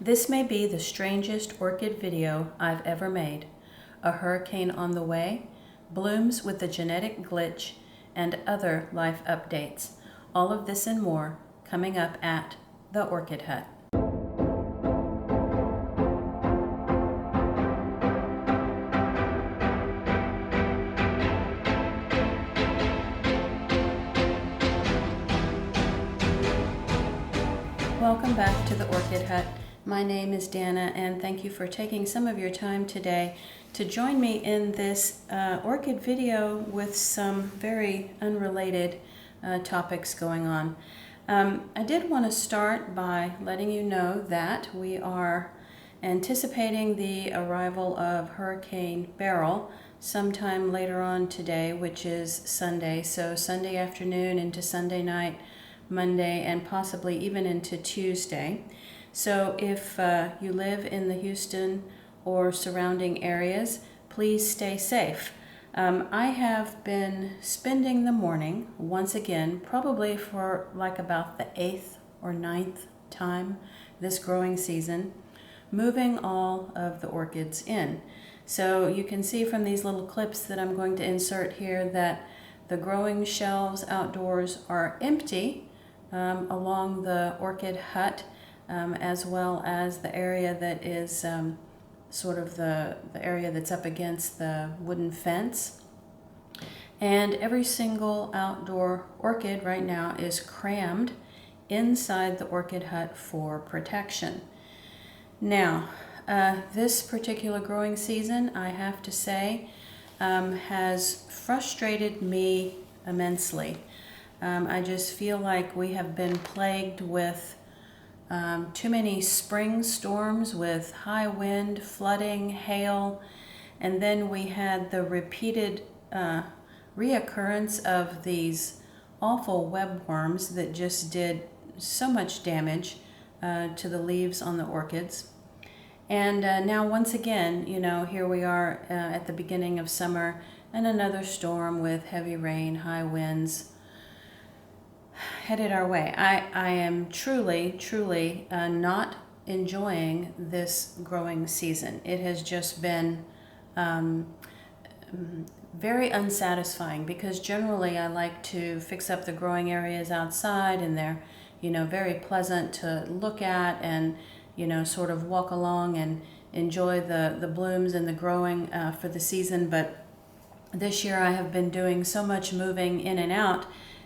This may be the strangest orchid video I've ever made. A hurricane on the way, blooms with a genetic glitch, and other life updates. All of this and more coming up at The Orchid Hut. Welcome back to The Orchid Hut. My name is Dana, and thank you for taking some of your time today to join me in this orchid video with some very unrelated topics going on. I did want to start by letting you know that we are anticipating the arrival of Hurricane Beryl sometime later on today, which is Sunday. So Sunday afternoon into Sunday night, Monday, and possibly even into Tuesday. So if you live in the Houston or surrounding areas, please stay safe. I have been spending the morning, once again, probably for like about the 8th or 9th time this growing season, moving all of the orchids in. So you can see from these little clips that I'm going to insert here that the growing shelves outdoors are empty along the orchid hut, as well as the area that is sort of the area that's up against the wooden fence. And every single outdoor orchid right now is crammed inside the orchid hut for protection. Now, this particular growing season, I have to say, has frustrated me immensely. I just feel like we have been plagued with too many spring storms with high wind, flooding, hail, and then we had the repeated reoccurrence of these awful webworms that just did so much damage to the leaves on the orchids. And now once again, you know, here we are at the beginning of summer and another storm with heavy rain, high winds headed our way. I am truly not enjoying this growing season. It has just been very unsatisfying because generally I like to fix up the growing areas outside, and they're, you know, very pleasant to look at and, you know, sort of walk along and enjoy the blooms and the growing for the season. But this year I have been doing so much moving in and out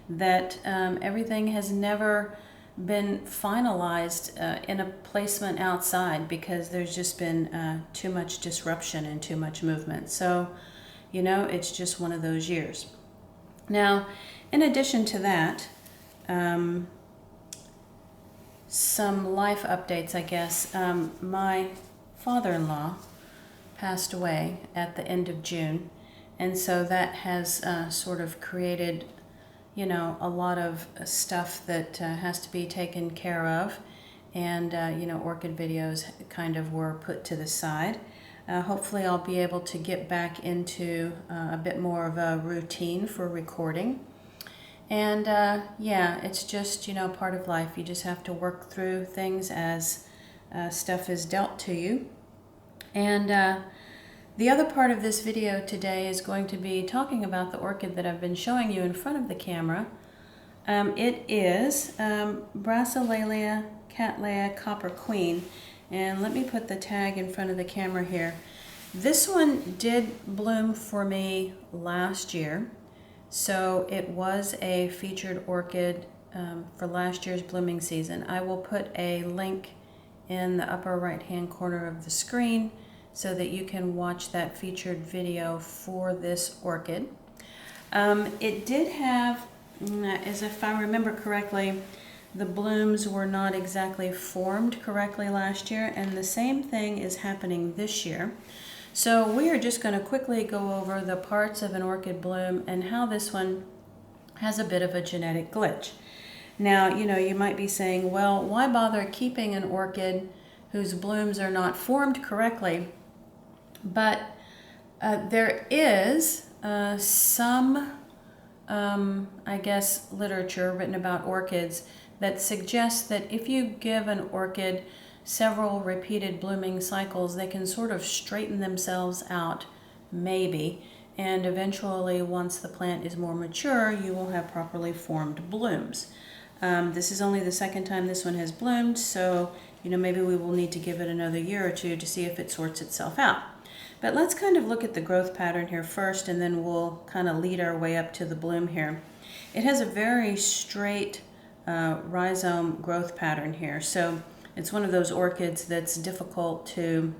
that everything has never been finalized in a placement outside because there's just been too much disruption and too much movement. So, you know, it's just one of those years. Now, in addition to that, some life updates, I guess. My father-in-law passed away at the end of June, and so that has sort of created, you know, a lot of stuff that has to be taken care of, and you know, orchid videos kind of were put to the side. Hopefully I'll be able to get back into a bit more of a routine for recording. And yeah, it's just, you know, part of life. You just have to work through things as stuff is dealt to you. And the other part of this video today is going to be talking about the orchid that I've been showing you in front of the camera. It is Brassalalia Cattleya Copper Queen, and let me put the tag in front of the camera here. This one did bloom for me last year, so it was a featured orchid for last year's blooming season. I will put a link in the upper right hand corner of the screen so that you can watch that featured video for this orchid. It did have, as if I remember correctly, the blooms were not exactly formed correctly last year, and the same thing is happening this year. So we are just going to quickly go over the parts of an orchid bloom and how this one has a bit of a genetic glitch. Now, you know, you might be saying, well, why bother keeping an orchid whose blooms are not formed correctly? But there is some, I guess, literature written about orchids that suggests that if you give an orchid several repeated blooming cycles, they can sort of straighten themselves out, maybe, and eventually, once the plant is more mature, you will have properly formed blooms. This is only the second time this one has bloomed, so maybe we will need to give it another year or two to see if it sorts itself out. But let's kind of look at the growth pattern here first, and then we'll kind of lead our way up to the bloom here. It has a very straight rhizome growth pattern here, so it's one of those orchids that's difficult to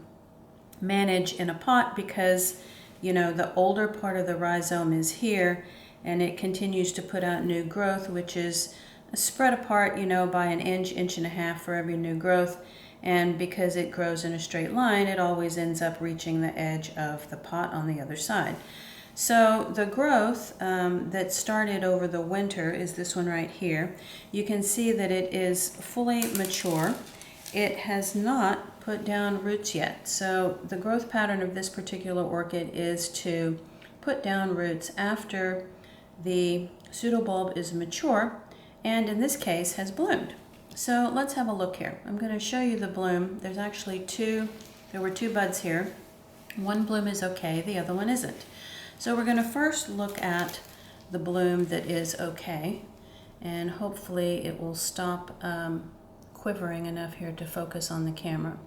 manage in a pot because the older part of the rhizome is here, and it continues to put out new growth, which is spread apart, by an inch, inch and a half for every new growth. And because it grows in a straight line, it always ends up reaching the edge of the pot on the other side. So the growth that started over the winter is this one right here. You can see that it is fully mature. It has not put down roots yet. So the growth pattern of this particular orchid is to put down roots after the pseudobulb is mature, and in this case has bloomed. So let's have a look here. I'm going to show you the bloom. There's actually there were two buds here. One bloom is okay, the other one isn't. So we're going to first look at the bloom that is okay, and hopefully it will stop quivering enough here to focus on the camera.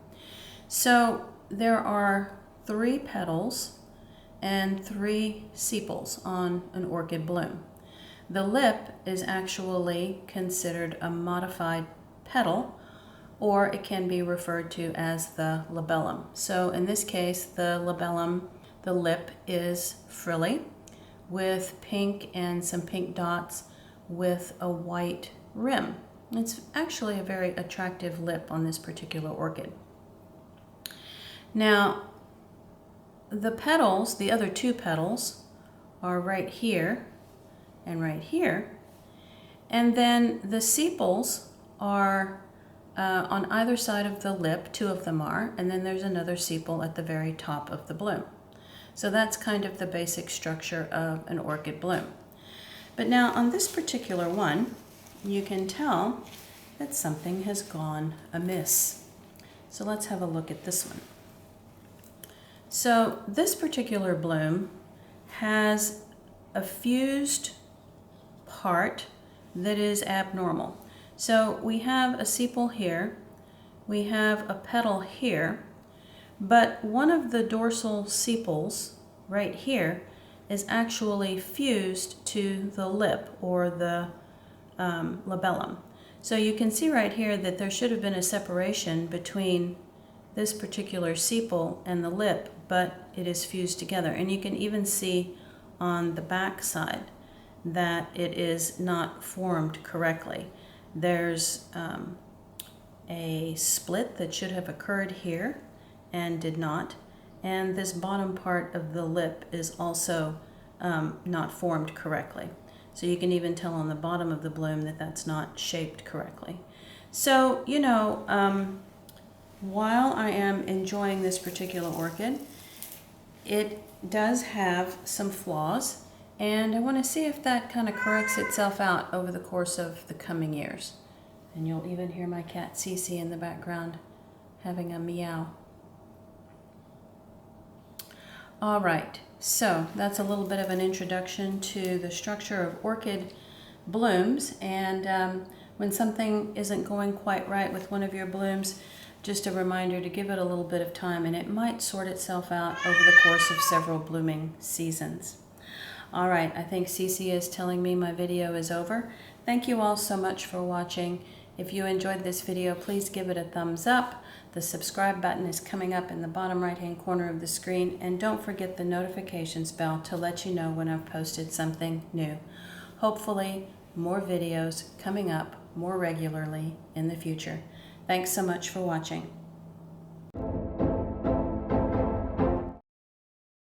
So there are 3 petals and 3 sepals on an orchid bloom. The lip is actually considered a modified petal, or it can be referred to as the labellum. So in this case, the labellum, the lip is frilly with pink and some pink dots with a white rim. It's actually a very attractive lip on this particular orchid. Now, the petals, the other 2 petals, are right here and right here. And then the sepals are on either side of the lip, 2 of them are, and then there's another sepal at the very top of the bloom. So that's kind of the basic structure of an orchid bloom. But now on this particular one, you can tell that something has gone amiss. So let's have a look at this one. So this particular bloom has a fused part that is abnormal. So we have a sepal here, we have a petal here, but one of the dorsal sepals right here is actually fused to the lip, or the labellum. So you can see right here that there should have been a separation between this particular sepal and the lip, but it is fused together. And you can even see on the back side that it is not formed correctly. There's a split that should have occurred here and did not, and this bottom part of the lip is also not formed correctly. So you can even tell on the bottom of the bloom that that's not shaped correctly. So, while I am enjoying this particular orchid, it does have some flaws, and I want to see if that kind of corrects itself out over the course of the coming years. And you'll even hear my cat Cece in the background having a meow. All right, so that's a little bit of an introduction to the structure of orchid blooms, and when something isn't going quite right with one of your blooms, just a reminder to give it a little bit of time, and it might sort itself out over the course of several blooming seasons. All right, I think Cece is telling me my video is over. Thank you all so much for watching. If you enjoyed this video, please give it a thumbs up. The subscribe button is coming up in the bottom right-hand corner of the screen, and don't forget the notifications bell to let you know when I've posted something new. Hopefully, more videos coming up more regularly in the future. Thanks so much for watching.